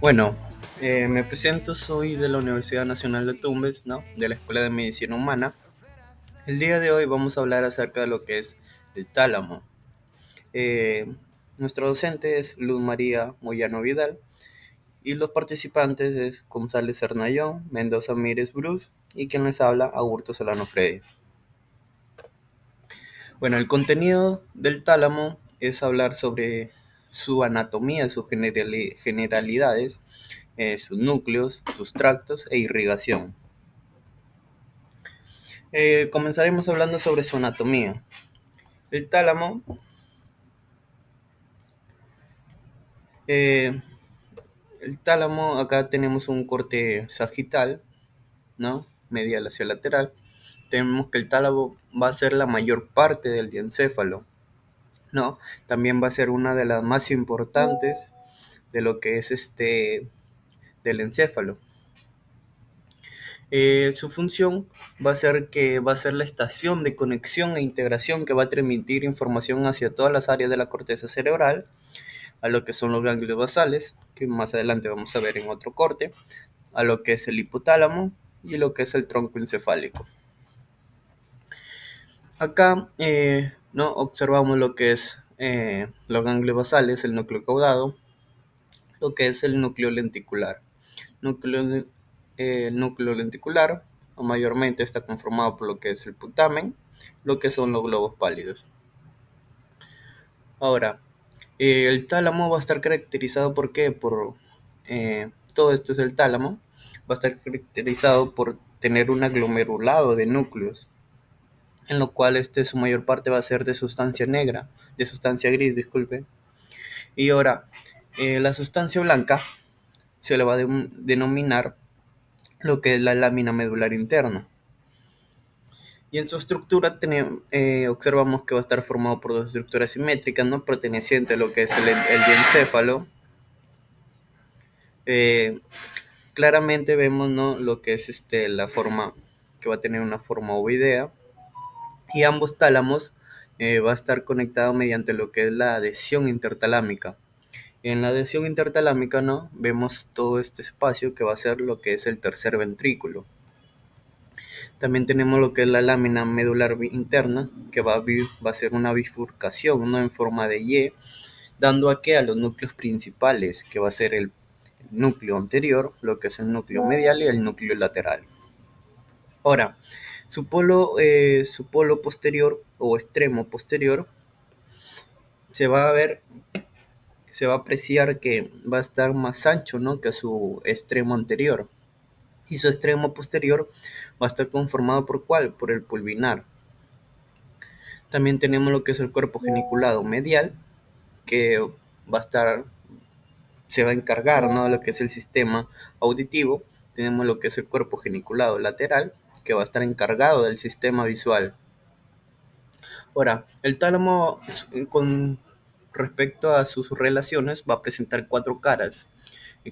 Bueno, me presento, soy de la Universidad Nacional de Tumbes, ¿no? De la Escuela de Medicina Humana. El día de hoy vamos a hablar acerca de lo que es el tálamo. Eh, Nuestro docente es Luz María Moyano Vidal y los participantes es González Hernayón, Mendoza Mírez Bruce y quien les habla, Augusto Solano Freddy. Bueno, el contenido del tálamo es hablar sobre su anatomía, sus generalidades, sus núcleos, sus tractos e irrigación. Comenzaremos hablando sobre su anatomía. El tálamo, eh, acá tenemos un corte sagital, ¿no? Medial hacia lateral. Tenemos que el tálamo va a ser la mayor parte del diencéfalo, ¿no? También va a ser una de las más importantes de lo que es del encéfalo. Su función va a ser la estación de conexión e integración que va a transmitir información hacia todas las áreas de la corteza cerebral, a lo que son los ganglios basales, que más adelante vamos a ver en otro corte, a lo que es el hipotálamo y lo que es el tronco encefálico. Acá no observamos lo que es los ganglios basales, el núcleo caudado, lo que es el núcleo lenticular. Núcleo, el núcleo lenticular mayormente está conformado por lo que es el putamen, lo que son los globos pálidos. Ahora, el tálamo va a estar caracterizado ¿por qué? Todo esto es el tálamo, va a estar caracterizado por tener un aglomerulado de núcleos, en lo cual su mayor parte va a ser de sustancia negra, de sustancia gris, disculpe. Y ahora, la sustancia blanca se le va a denominar lo que es la lámina medular interna. Y en su estructura observamos que va a estar formado por dos estructuras simétricas, ¿no? Perteneciente a lo que es el diencéfalo. Eh, Claramente vemos, ¿no? Lo que es la forma, que va a tener una forma ovoidea. Y ambos tálamos va a estar conectado mediante lo que es la adhesión intertalámica. En la adhesión intertalámica, ¿no? Vemos todo este espacio que va a ser lo que es el tercer ventrículo. También tenemos lo que es la lámina medular interna, que va a ser una bifurcación, ¿no? En forma de Y, dando a los núcleos principales, que va a ser el núcleo anterior, lo que es el núcleo medial y el núcleo lateral. Ahora, su polo posterior o extremo posterior se va a ver, se va a apreciar que va a estar más ancho, ¿no? Que su extremo anterior. Y su extremo posterior va a estar conformado por ¿cuál? Por el pulvinar. También tenemos lo que es el cuerpo geniculado medial, que va a estar, se va a encargar, ¿no? De lo que es el sistema auditivo. Tenemos lo que es el cuerpo geniculado lateral, que va a estar encargado del sistema visual. Ahora, el tálamo con respecto a sus relaciones va a presentar cuatro caras: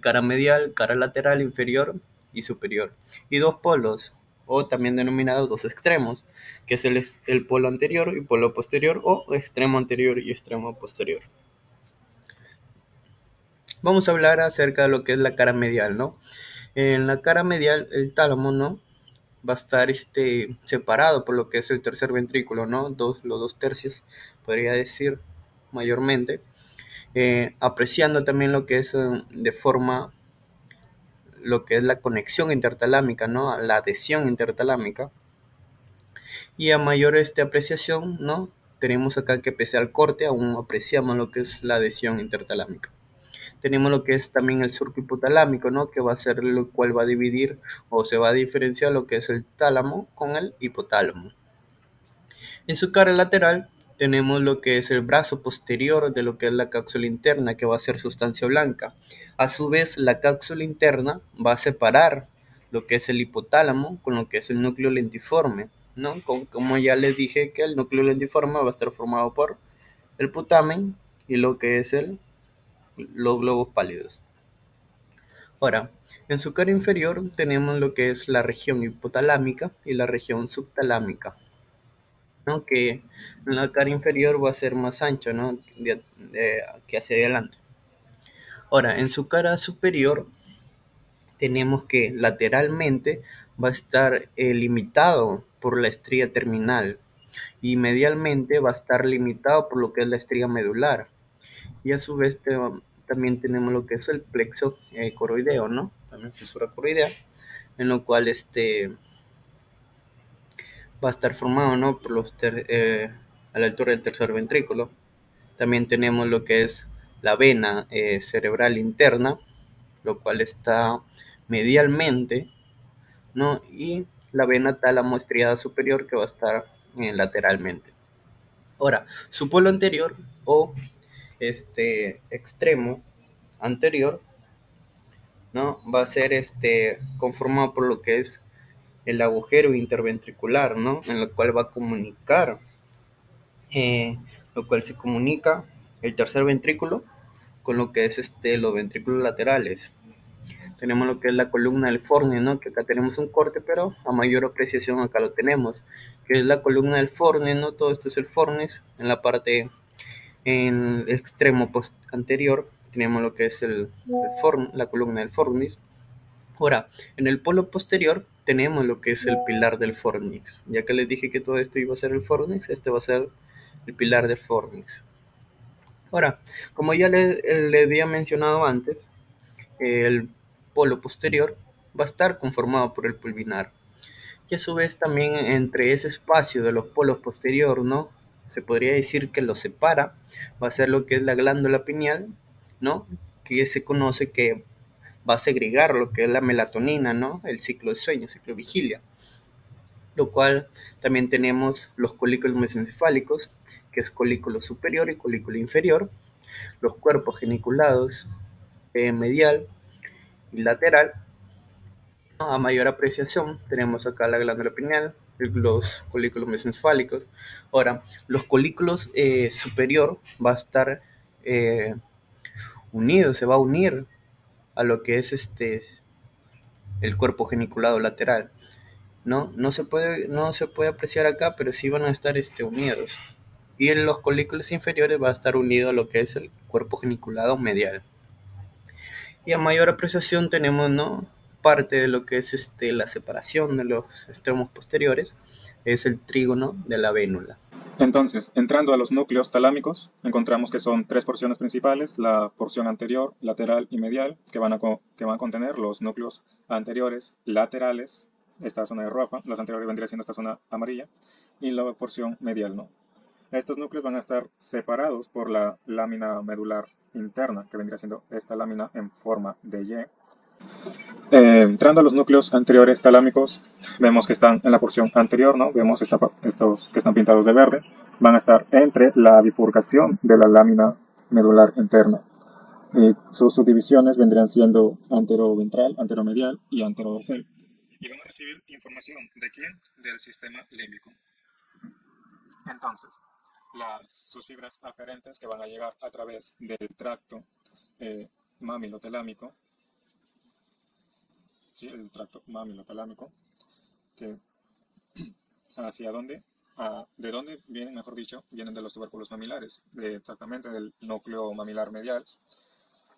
cara medial, cara lateral, inferior y superior, y dos polos, o también denominados dos extremos, que es el polo anterior y polo posterior, o extremo anterior y extremo posterior. Vamos a hablar acerca de lo que es la cara medial, ¿no? En la cara medial, el tálamo, ¿no? Va a estar separado por lo que es el tercer ventrículo, ¿no? Los dos tercios, podría decir, mayormente, apreciando también lo que es de forma, lo que es la conexión intertalámica, ¿no? La adhesión intertalámica. Y a mayor apreciación, ¿no? Tenemos acá que pese al corte, aún apreciamos lo que es la adhesión intertalámica. Tenemos lo que es también el surco hipotalámico, ¿no? Que va a ser lo cual va a dividir o se va a diferenciar lo que es el tálamo con el hipotálamo. En su cara lateral tenemos lo que es el brazo posterior de lo que es la cápsula interna, que va a ser sustancia blanca. A su vez, la cápsula interna va a separar lo que es el hipotálamo con lo que es el núcleo lentiforme, ¿no? Como ya les dije, que el núcleo lentiforme va a estar formado por el putamen y lo que es los globos pálidos. Ahora, en su cara inferior tenemos lo que es la región hipotalámica y la región subtalámica, ¿no? Que en la cara inferior va a ser más ancho, ¿no? Que hacia adelante. Ahora, en su cara superior tenemos que lateralmente va a estar limitado por la estría terminal y medialmente va a estar limitado por lo que es la estría medular. Y a su vez también tenemos lo que es el plexo coroideo, ¿no? También fisura coroidea, en lo cual va a estar formado, ¿no? Por a la altura del tercer ventrículo. También tenemos lo que es la vena cerebral interna, lo cual está medialmente, ¿no? Y la vena tálamo estriada superior, que va a estar lateralmente. Ahora, su polo anterior o extremo anterior, ¿no? Va a ser conformado por lo que es el agujero interventricular, ¿no? En lo cual va a comunicar, eh, lo cual se comunica el tercer ventrículo con lo que es los ventrículos laterales. Tenemos lo que es la columna del fornix, ¿no? Que acá tenemos un corte, pero a mayor apreciación acá lo tenemos, que es la columna del fornix, ¿no? Todo esto es el fornix. En la parte, en el extremo anterior, tenemos lo que es la columna del fornix. Ahora, en el polo posterior tenemos lo que es el pilar del fornix. Ya que les dije que todo esto iba a ser el fornix, este va a ser el pilar del fornix. Ahora, como ya le había mencionado antes, el polo posterior va a estar conformado por el pulvinar. Y a su vez también entre ese espacio de los polos posterior, ¿no? Se podría decir que lo separa, va a ser lo que es la glándula pineal, ¿no? Que se conoce que va a segregar lo que es la melatonina, ¿no? El ciclo de sueño, ciclo de vigilia. Lo cual también tenemos los colículos mesencefálicos, que es colículo superior y colículo inferior, los cuerpos geniculados medial y lateral. A mayor apreciación tenemos acá la glándula pineal, los colículos mesencefálicos. Ahora, los colículos superior va a estar unido, se va a unir a lo que es el cuerpo geniculado lateral. No se puede apreciar acá, pero sí van a estar unidos. Y en los colículos inferiores va a estar unido a lo que es el cuerpo geniculado medial. Y a mayor apreciación tenemos, ¿no? Parte de lo que es la separación de los extremos posteriores, es el trígono de la vénula. Entonces, entrando a los núcleos talámicos, encontramos que son tres porciones principales: la porción anterior, lateral y medial, que van a contener los núcleos anteriores, laterales, esta zona de roja, las anteriores vendría siendo esta zona amarilla, y la porción medial, ¿no? Estos núcleos van a estar separados por la lámina medular interna, que vendría siendo esta lámina en forma de Y. Entrando a los núcleos anteriores talámicos, vemos que están en la porción anterior, ¿no? Vemos estos que están pintados de verde, van a estar entre la bifurcación de la lámina medular interna. Sus subdivisiones vendrían siendo anteroventral, anteromedial y anterodorsal. Y van a recibir información ¿de quién? Del sistema límbico. Entonces, sus fibras aferentes que van a llegar a través del tracto mamilotalámico, ¿sí? El tracto mamilotalámico, que ¿hacia dónde? ¿De dónde vienen, mejor dicho? Vienen de los tubérculos mamilares, exactamente del núcleo mamilar medial,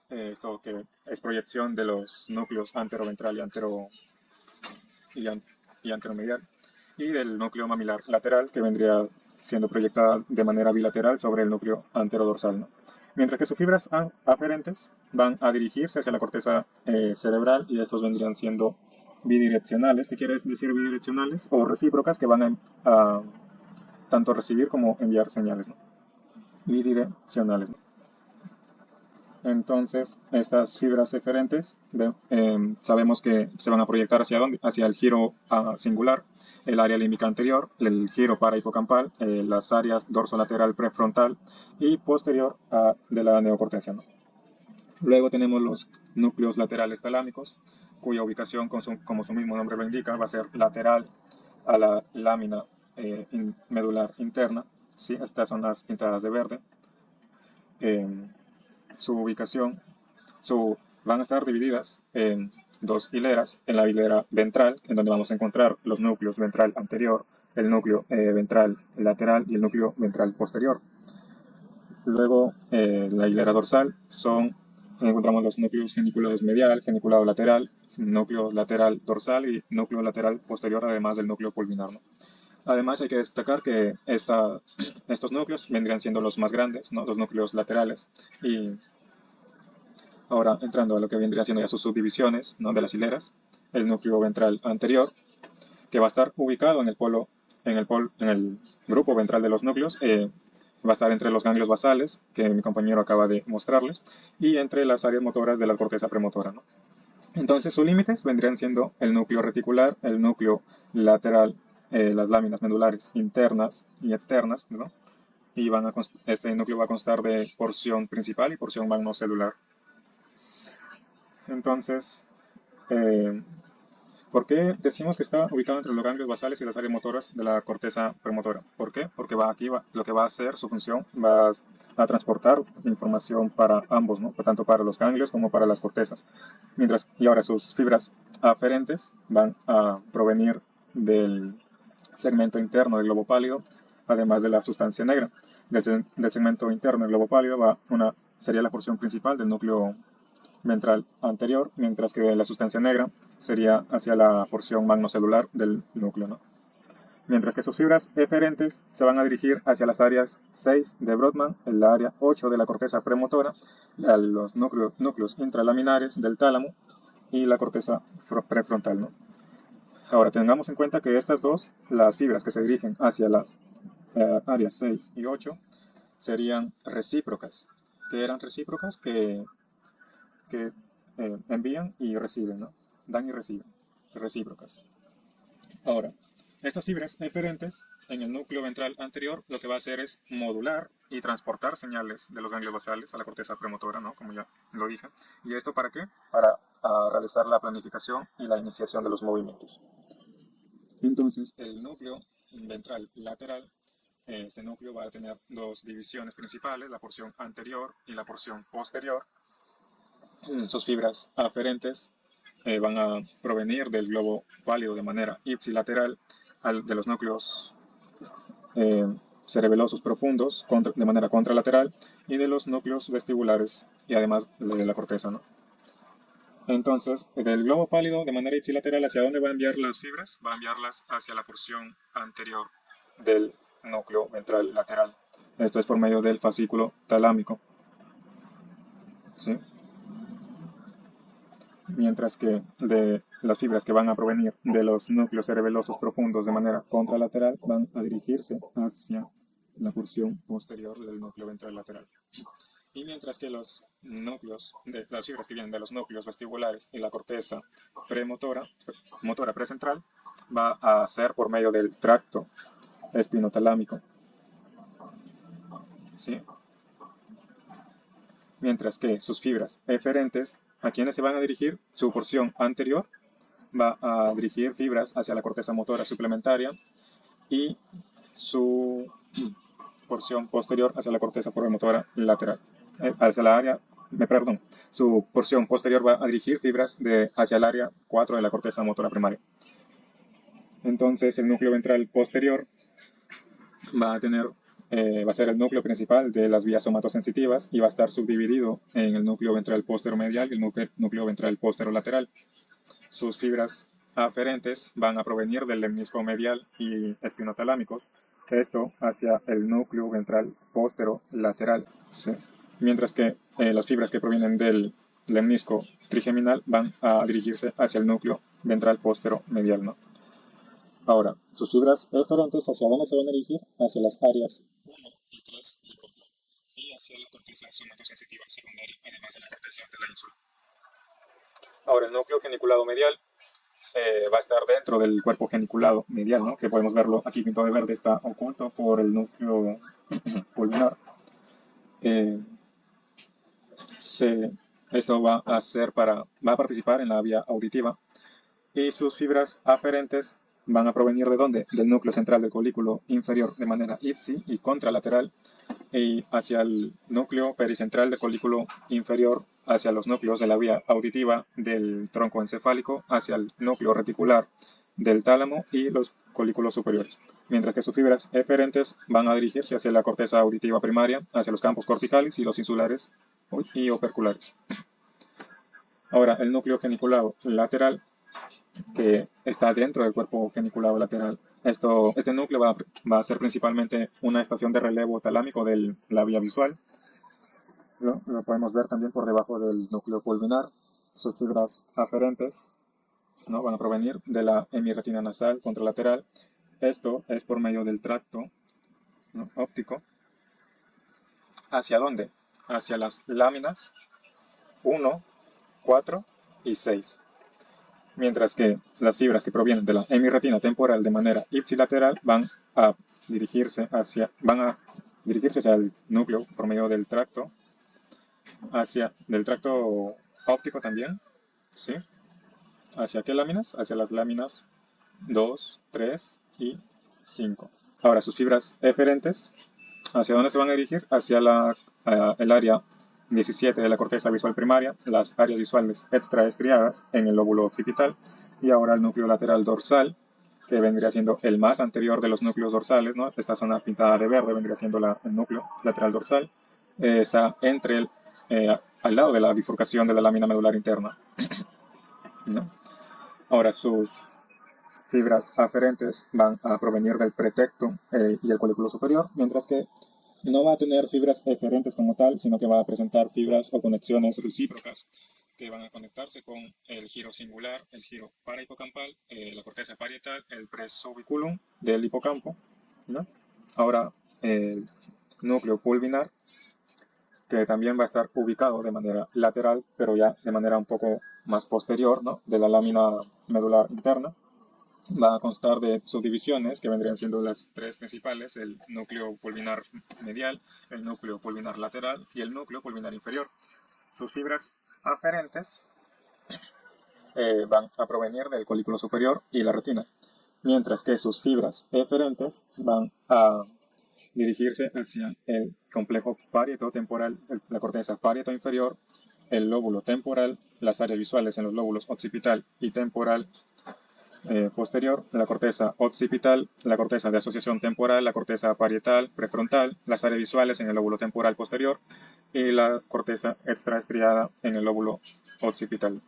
esto que es proyección de los núcleos anteroventral y anteromedial, y del núcleo mamilar lateral, que vendría siendo proyectada de manera bilateral sobre el núcleo anterodorsal, ¿no? Mientras que sus fibras aferentes van a dirigirse hacia la corteza cerebral, y estos vendrían siendo bidireccionales. ¿Qué quiere decir bidireccionales? O recíprocas, que van a tanto recibir como enviar señales, ¿no? Bidireccionales, ¿no? Entonces, estas fibras eferentes sabemos que se van a proyectar hacia dónde, hacia el giro singular, el área límbica anterior, el giro parahipocampal, las áreas dorsolateral prefrontal y posterior de la neocortesia, ¿no? Luego tenemos los núcleos laterales talámicos, cuya ubicación, como su mismo nombre lo indica, va a ser lateral a la lámina medular interna, ¿sí? Estas son las pintadas de verde. Su ubicación, van a estar divididas en dos hileras: en la hilera ventral, en donde vamos a encontrar los núcleos ventral anterior, el núcleo ventral lateral y el núcleo ventral posterior. Luego, la hilera dorsal son Encontramos los núcleos geniculados medial, geniculado lateral, núcleo lateral dorsal y núcleo lateral posterior, además del núcleo pulvinar, ¿no? Además, hay que destacar que estos núcleos vendrían siendo los más grandes, ¿no? Los núcleos laterales. Y ahora, entrando a lo que vendrían siendo ya sus subdivisiones, ¿no? De las hileras, el núcleo ventral anterior, que va a estar ubicado en el grupo ventral de los núcleos, va a estar entre los ganglios basales, que mi compañero acaba de mostrarles, y entre las áreas motoras de la corteza premotora, ¿no? Entonces sus límites vendrían siendo el núcleo reticular, el núcleo lateral, las láminas medulares internas y externas, ¿no? Y este núcleo va a constar de porción principal y porción magnocelular. Entonces, eh, ¿por qué decimos que está ubicado entre los ganglios basales y las áreas motoras de la corteza premotora? ¿Por qué? Porque lo que va a hacer su función va a transportar información para ambos, ¿no? Tanto para los ganglios como para las cortezas. Y ahora sus fibras aferentes van a provenir del segmento interno del globo pálido, además de la sustancia negra. Del segmento interno del globo pálido sería la porción principal del núcleo ventral anterior, mientras que la sustancia negra sería hacia la porción magnocelular del núcleo, ¿no? Mientras que sus fibras eferentes se van a dirigir hacia las áreas 6 de Brodmann, en la área 8 de la corteza premotora, a los núcleos intralaminares del tálamo y la corteza prefrontal, ¿no? Ahora, tengamos en cuenta que estas dos, las fibras que se dirigen hacia las áreas 6 y 8, serían recíprocas. ¿Que eran recíprocas? Que envían y reciben, ¿no? Dan y reciben, recíprocas. Ahora, estas fibras eferentes en el núcleo ventral anterior lo que va a hacer es modular y transportar señales de los ganglios basales a la corteza premotora, ¿no? Como ya lo dije. ¿Y esto para qué? Para realizar la planificación y la iniciación de los movimientos. Entonces, el núcleo ventral lateral, este núcleo va a tener dos divisiones principales, la porción anterior y la porción posterior. Sus fibras aferentes van a provenir del globo pálido de manera ipsilateral de los núcleos eh, cerebelosos profundos de manera contralateral y de los núcleos vestibulares y además de la corteza, ¿no? Entonces, del globo pálido de manera ipsilateral, ¿hacia dónde va a enviar las fibras? Va a enviarlas hacia la porción anterior del núcleo ventral lateral. Esto es por medio del fascículo talámico, ¿sí? Mientras que de las fibras que van a provenir de los núcleos cerebelosos profundos de manera contralateral van a dirigirse hacia la porción posterior del núcleo ventral lateral. Y mientras que las fibras que vienen de los núcleos vestibulares y la corteza motora precentral, va a ser por medio del tracto espinotalámico, ¿sí? Mientras que sus fibras eferentes, ¿a quiénes se van a dirigir? Su porción anterior va a dirigir fibras hacia la corteza motora suplementaria y su porción posterior hacia la corteza motora lateral, hacia la área, perdón, su porción posterior va a dirigir fibras hacia el área 4 de la corteza motora primaria. Entonces el núcleo ventral posterior va a ser el núcleo principal de las vías somatosensitivas y va a estar subdividido en el núcleo ventral posteromedial y el núcleo ventral posterolateral. Sus fibras aferentes van a provenir del lemnisco medial y espinotalámicos, esto hacia el núcleo ventral posterolateral, ¿sí? Mientras que las fibras que provienen del lemnisco trigeminal van a dirigirse hacia el núcleo ventral posteromedial, ¿no? Ahora, sus fibras eferentes, ¿hacia dónde se van a dirigir? Hacia las áreas 1 y 3 del Brodmann y hacia la corteza somatosensitiva secundaria, además de la corteza de la ínsula. Ahora, el núcleo geniculado medial va a estar dentro del cuerpo geniculado medial, ¿no? Que podemos verlo aquí pintado de verde, está oculto por el núcleo pulmonar. Esto va a participar en la vía auditiva y sus fibras aferentes van a provenir ¿de dónde? Del núcleo central del colículo inferior de manera ipsi y contralateral y hacia el núcleo pericentral del colículo inferior, hacia los núcleos de la vía auditiva del tronco encefálico, hacia el núcleo reticular del tálamo y los colículos superiores. Mientras que sus fibras eferentes van a dirigirse hacia la corteza auditiva primaria, hacia los campos corticales y los insulares y operculares. Ahora, el núcleo geniculado lateral, que está dentro del cuerpo geniculado lateral. Este núcleo va a ser principalmente una estación de relevo talámico de la vía visual. Lo podemos ver también por debajo del núcleo pulvinar. Sus fibras aferentes, ¿no?, van a provenir de la hemirretina nasal contralateral. Esto es por medio del tracto, ¿no?, óptico. ¿Hacia dónde? Hacia las láminas 1, 4 y 6. Mientras que las fibras que provienen de la hemirretina temporal de manera ipsilateral van a dirigirse hacia el núcleo por medio del tracto, del tracto óptico también, ¿sí? ¿Hacia qué láminas? Hacia las láminas 2, 3 y 5. Ahora, sus fibras eferentes, ¿hacia dónde se van a dirigir? Hacia el área 17 de la corteza visual primaria, las áreas visuales extraestriadas en el lóbulo occipital, y ahora el núcleo lateral dorsal, que vendría siendo el más anterior de los núcleos dorsales, ¿no? Esta zona pintada de verde vendría siendo el núcleo lateral dorsal. Está al lado de la bifurcación de la lámina medular interna, ¿no? Ahora, sus fibras aferentes van a provenir del pretecto y el colículo superior, mientras que no va a tener fibras eferentes como tal, sino que va a presentar fibras o conexiones recíprocas que van a conectarse con el giro singular, el giro parahipocampal, la corteza parietal, el presubiculum del hipocampo, ¿no? Ahora, el núcleo pulvinar, que también va a estar ubicado de manera lateral, pero ya de manera un poco más posterior, ¿no?, de la lámina medular interna. Va a constar de subdivisiones que vendrían siendo las tres principales: el núcleo pulvinar medial, el núcleo pulvinar lateral y el núcleo pulvinar inferior. Sus fibras aferentes van a provenir del colículo superior y la retina, mientras que sus fibras eferentes van a dirigirse hacia el complejo parieto-temporal, la corteza parieto-inferior, el lóbulo temporal, las áreas visuales en los lóbulos occipital y temporal posterior, la corteza occipital, la corteza de asociación temporal, la corteza parietal, prefrontal, las áreas visuales en el lóbulo temporal posterior y la corteza extraestriada en el lóbulo occipital.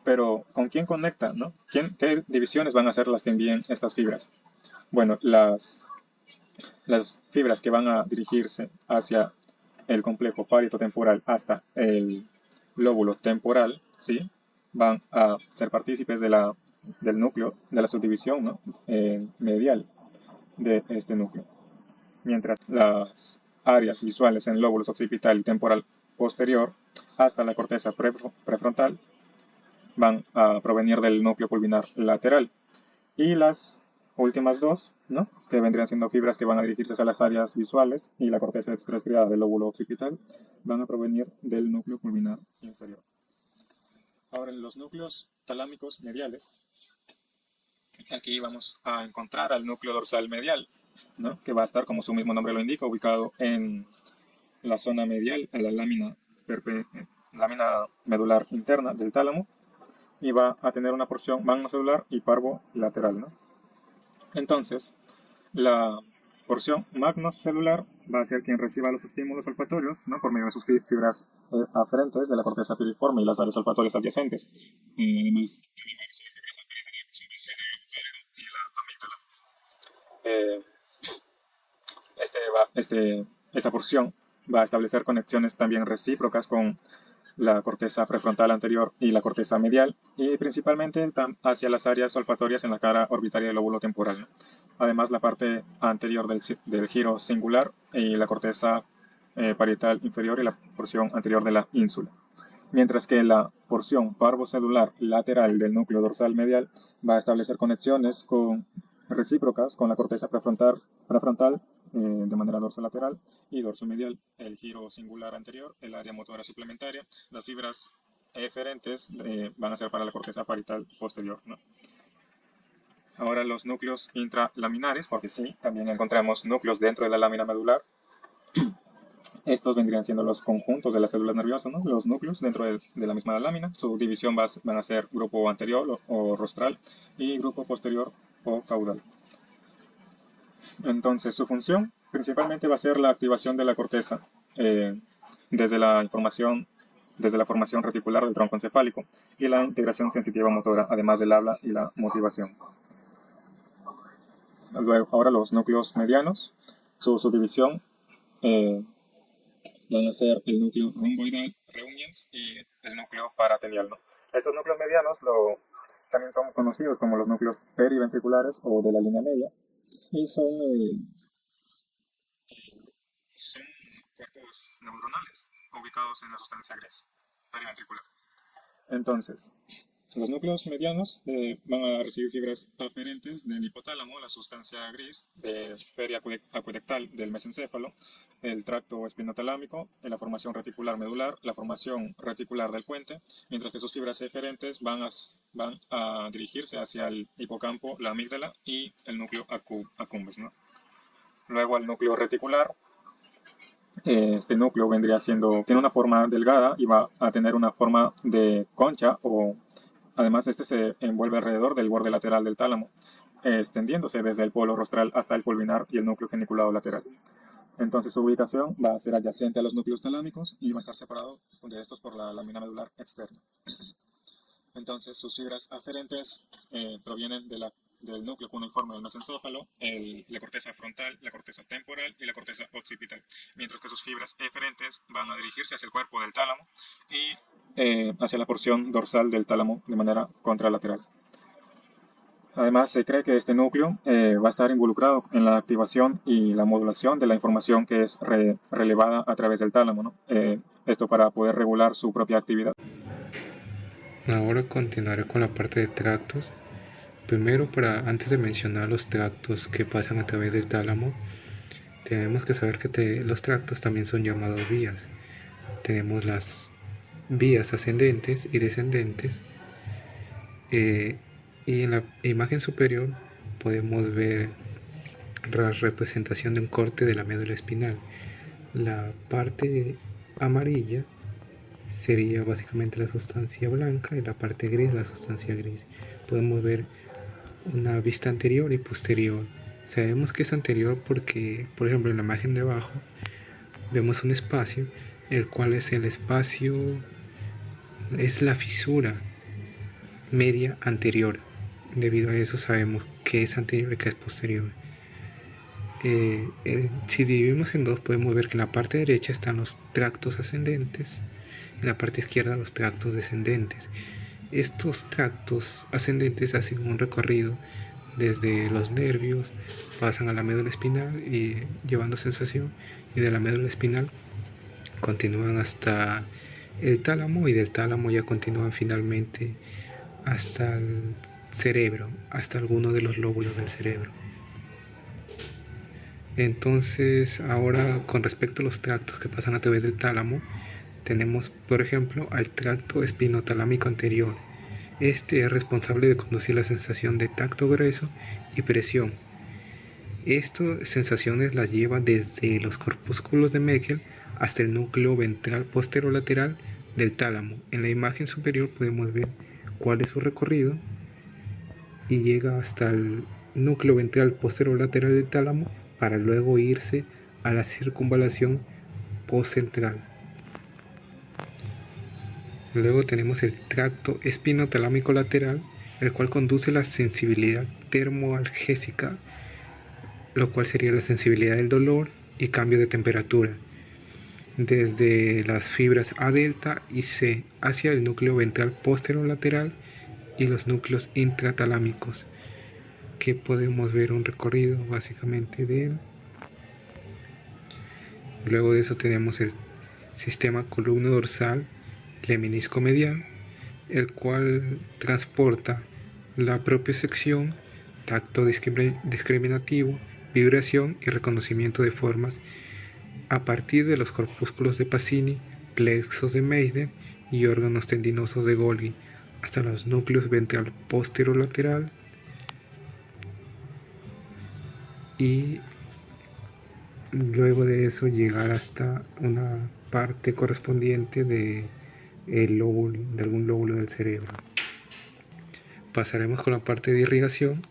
Pero, ¿con quién conecta, no? ¿Qué divisiones van a ser las que envíen estas fibras? Bueno, las fibras que van a dirigirse hacia el complejo parieto-temporal hasta el lóbulo temporal, ¿sí?, van a ser partícipes del núcleo, de la subdivisión, ¿no?, medial de este núcleo. Mientras las áreas visuales en lóbulos occipital y temporal posterior hasta la corteza prefrontal van a provenir del núcleo pulvinar lateral. Y las últimas dos, ¿no?, que vendrían siendo fibras que van a dirigirse a las áreas visuales y la corteza extraestriada del lóbulo occipital, van a provenir del núcleo pulvinar inferior. Ahora, en los núcleos talámicos mediales, aquí vamos a encontrar al núcleo dorsal medial, ¿no?, que va a estar, como su mismo nombre lo indica, ubicado en la zona medial a la lámina medular interna del tálamo, y va a tener una porción magnocelular y parvo-lateral, ¿no? Entonces, la porción magnocelular va a ser quien reciba los estímulos olfatorios, ¿no?, por medio de sus fibras aferentes de la corteza piriforme y las áreas olfatorias adyacentes. Además, también va a recibir fibras aferentes de la porción ventral pálido y la amígdala. Esta porción va a establecer conexiones también recíprocas con la corteza prefrontal anterior y la corteza medial, y principalmente hacia las áreas olfatorias en la cara orbitaria del lóbulo temporal, ¿no? Además, la parte anterior del giro singular y la corteza parietal inferior y la porción anterior de la ínsula. Mientras que la porción parvocelular lateral del núcleo dorsal medial va a establecer conexiones recíprocas con la corteza prefrontal de manera dorsolateral y dorsomedial, el giro singular anterior, el área motora suplementaria. Las fibras eferentes van a ser para la corteza parietal posterior, ¿no? Ahora, los núcleos intralaminares, porque sí, también encontramos núcleos dentro de la lámina medular. Estos vendrían siendo los conjuntos de las células nerviosas, ¿no?, los núcleos dentro de la misma lámina. Su división van a ser grupo anterior o rostral y grupo posterior o caudal. Entonces, su función principalmente va a ser la activación de la corteza desde la información desde la formación reticular del tronco encefálico y la integración sensitiva motora, además del habla y la motivación. Luego, ahora los núcleos medianos, su subdivisión van a ser el núcleo romboidal, reunions, y el núcleo paratenial, ¿no? Estos núcleos medianos también son conocidos como los núcleos periventriculares o de la línea media y son cuerpos neuronales ubicados en la sustancia gris periventricular. Entonces, los núcleos medianos van a recibir fibras aferentes del hipotálamo, la sustancia gris, periacuedectal del mesencéfalo, el tracto espinotalámico, la formación reticular medular, la formación reticular del puente, mientras que sus fibras eferentes van a dirigirse hacia el hipocampo, la amígdala y el núcleo accumbens, ¿no? Luego al núcleo reticular. Este núcleo tiene una forma delgada y va a tener una forma de concha además este se envuelve alrededor del borde lateral del tálamo, extendiéndose desde el polo rostral hasta el pulvinar y el núcleo geniculado lateral. Entonces su ubicación va a ser adyacente a los núcleos talámicos y va a estar separado de estos por la lámina medular externa. Entonces sus fibras aferentes provienen del núcleo cuneiforme del mesencéfalo, la corteza frontal, la corteza temporal y la corteza occipital, mientras que sus fibras eferentes van a dirigirse hacia el cuerpo del tálamo y hacia la porción dorsal del tálamo de manera contralateral. Además, se cree que este núcleo va a estar involucrado en la activación y la modulación de la información que es relevada a través del tálamo, ¿no? Esto para poder regular su propia actividad. Ahora continuaré con la parte de tractos. Primero, antes de mencionar los tractos que pasan a través del tálamo, tenemos que saber que los tractos también son llamados vías. Tenemos las vías ascendentes y descendentes. Y en la imagen superior podemos ver la representación de un corte de la médula espinal. La parte amarilla sería básicamente la sustancia blanca y la parte gris la sustancia gris. Podemos ver una vista anterior y posterior. Sabemos que es anterior porque, por ejemplo, en la imagen de abajo vemos un espacio, el cual es la fisura media anterior. Debido a eso sabemos que es anterior y que es posterior. Si dividimos en dos, podemos ver que en la parte derecha están los tractos ascendentes, en la parte izquierda los tractos descendentes. Estos tractos ascendentes hacen un recorrido desde los nervios, pasan a la médula espinal y llevando sensación, y de la médula espinal continúan hasta el tálamo, y del tálamo ya continúan finalmente hasta el cerebro, hasta alguno de los lóbulos del cerebro. Entonces, ahora con respecto a los tractos que pasan a través del tálamo, tenemos, por ejemplo, al tracto espinotalámico anterior. Este es responsable de conducir la sensación de tacto grueso y presión. Estas sensaciones las lleva desde los corpúsculos de Meckel hasta el núcleo ventral posterolateral del tálamo. En la imagen superior podemos ver cuál es su recorrido y llega hasta el núcleo ventral posterolateral del tálamo para luego irse a la circunvalación postcentral. Luego tenemos el tracto espinotalámico lateral, el cual conduce la sensibilidad termoalgésica, lo cual sería la sensibilidad del dolor y cambio de temperatura, desde las fibras A delta y C hacia el núcleo ventral posterolateral y los núcleos intratalámicos, que podemos ver un recorrido básicamente de él. Luego de eso tenemos el sistema columno dorsal lemnisco medial, el cual transporta la propiocepción, tacto discriminativo, vibración y reconocimiento de formas a partir de los corpúsculos de Pacini, plexos de Meissner y órganos tendinosos de Golgi hasta los núcleos ventral posterolateral y luego de eso llegar hasta una parte correspondiente de algún lóbulo del cerebro. Pasaremos con la parte de irrigación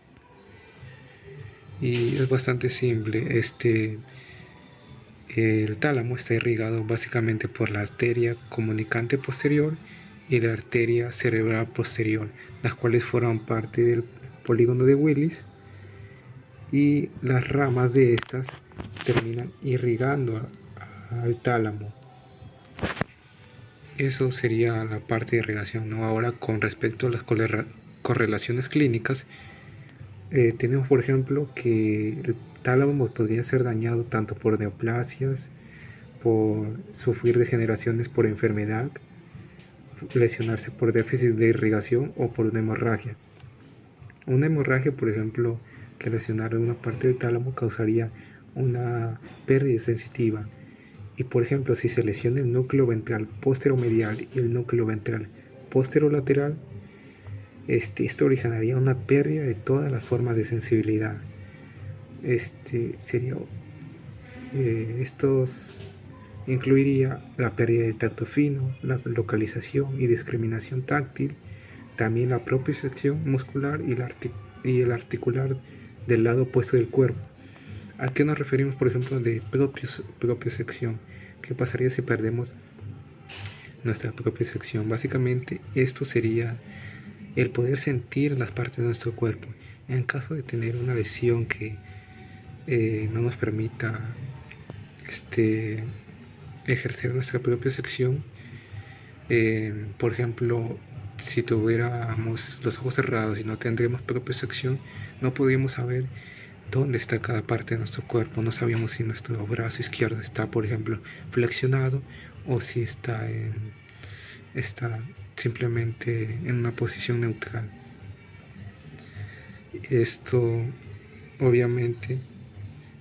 y es bastante simple. El tálamo está irrigado básicamente por la arteria comunicante posterior y la arteria cerebral posterior, las cuales forman parte del polígono de Willis, y las ramas de estas terminan irrigando al tálamo. Eso sería la parte de irrigación, ¿no? Ahora, con respecto a las correlaciones clínicas, tenemos por ejemplo que el tálamo podría ser dañado tanto por neoplasias, por sufrir degeneraciones por enfermedad, lesionarse por déficit de irrigación o por una hemorragia. Una hemorragia, por ejemplo, que lesionara una parte del tálamo causaría una pérdida sensitiva. Y por ejemplo, si se lesiona el núcleo ventral posteromedial y el núcleo ventral posterolateral, esto originaría una pérdida de todas las formas de sensibilidad. Estos incluiría la pérdida del tacto fino, la localización y discriminación táctil, también la propiocepción muscular y el articular del lado opuesto del cuerpo. ¿A qué nos referimos, por ejemplo, de propiocepción? ¿Qué pasaría si perdemos nuestra propiocepción? Básicamente, esto sería el poder sentir las partes de nuestro cuerpo. En caso de tener una lesión que no nos permita ejercer nuestra propiocepción, por ejemplo, si tuviéramos los ojos cerrados y no tendríamos propiocepción, no podríamos saber dónde está cada parte de nuestro cuerpo. No sabíamos si nuestro brazo izquierdo está, por ejemplo, flexionado o si está simplemente en una posición neutral. Esto obviamente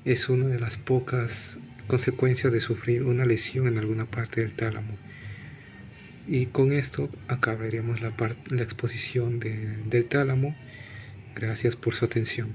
es una de las pocas consecuencias de sufrir una lesión en alguna parte del tálamo. Y con esto acabaríamos la exposición del tálamo. Gracias por su atención.